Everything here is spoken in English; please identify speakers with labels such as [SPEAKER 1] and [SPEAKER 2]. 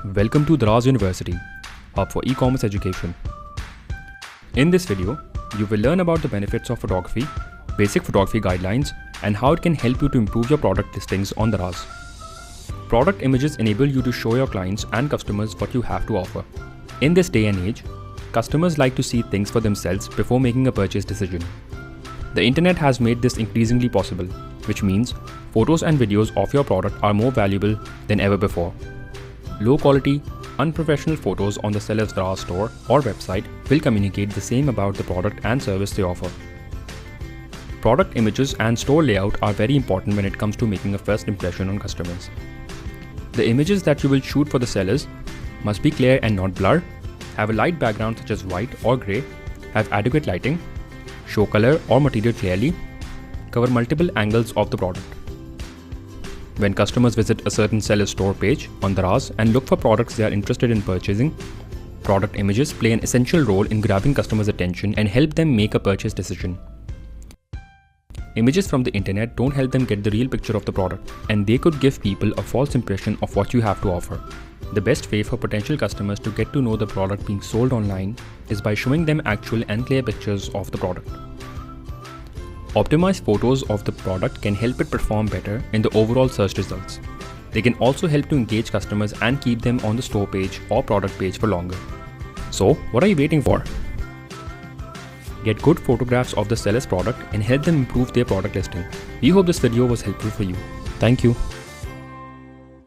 [SPEAKER 1] Welcome to Daraz University, hub for e-commerce education. In this video, you will learn about the benefits of photography, basic photography guidelines, and how it can help you to improve your product listings on Daraz. Product images enable you to show your clients and customers what you have to offer. In this day and age, customers like to see things for themselves before making a purchase decision. The internet has made this increasingly possible, which means photos and videos of your product are more valuable than ever before. Low quality, unprofessional photos on the seller's Daraz store or website will communicate the same about the product and service they offer. Product images and store layout are very important when it comes to making a first impression on customers. The images that you will shoot for the sellers must be clear and not blur, have a light background such as white or grey, have adequate lighting, show color or material clearly, cover multiple angles of the product. When customers visit a certain seller's store page on Daraz and look for products they are interested in purchasing, product images play an essential role in grabbing customers' attention and help them make a purchase decision. Images from the internet don't help them get the real picture of the product, and they could give people a false impression of what you have to offer. The best way for potential customers to get to know the product being sold online is by showing them actual and clear pictures of the product. Optimized photos of the product can help it perform better in the overall search results. They can also help to engage customers and keep them on the store page or product page for longer. So, what are you waiting for? Get good photographs of the seller's product and help them improve their product listing. We hope this video was helpful for you. Thank you.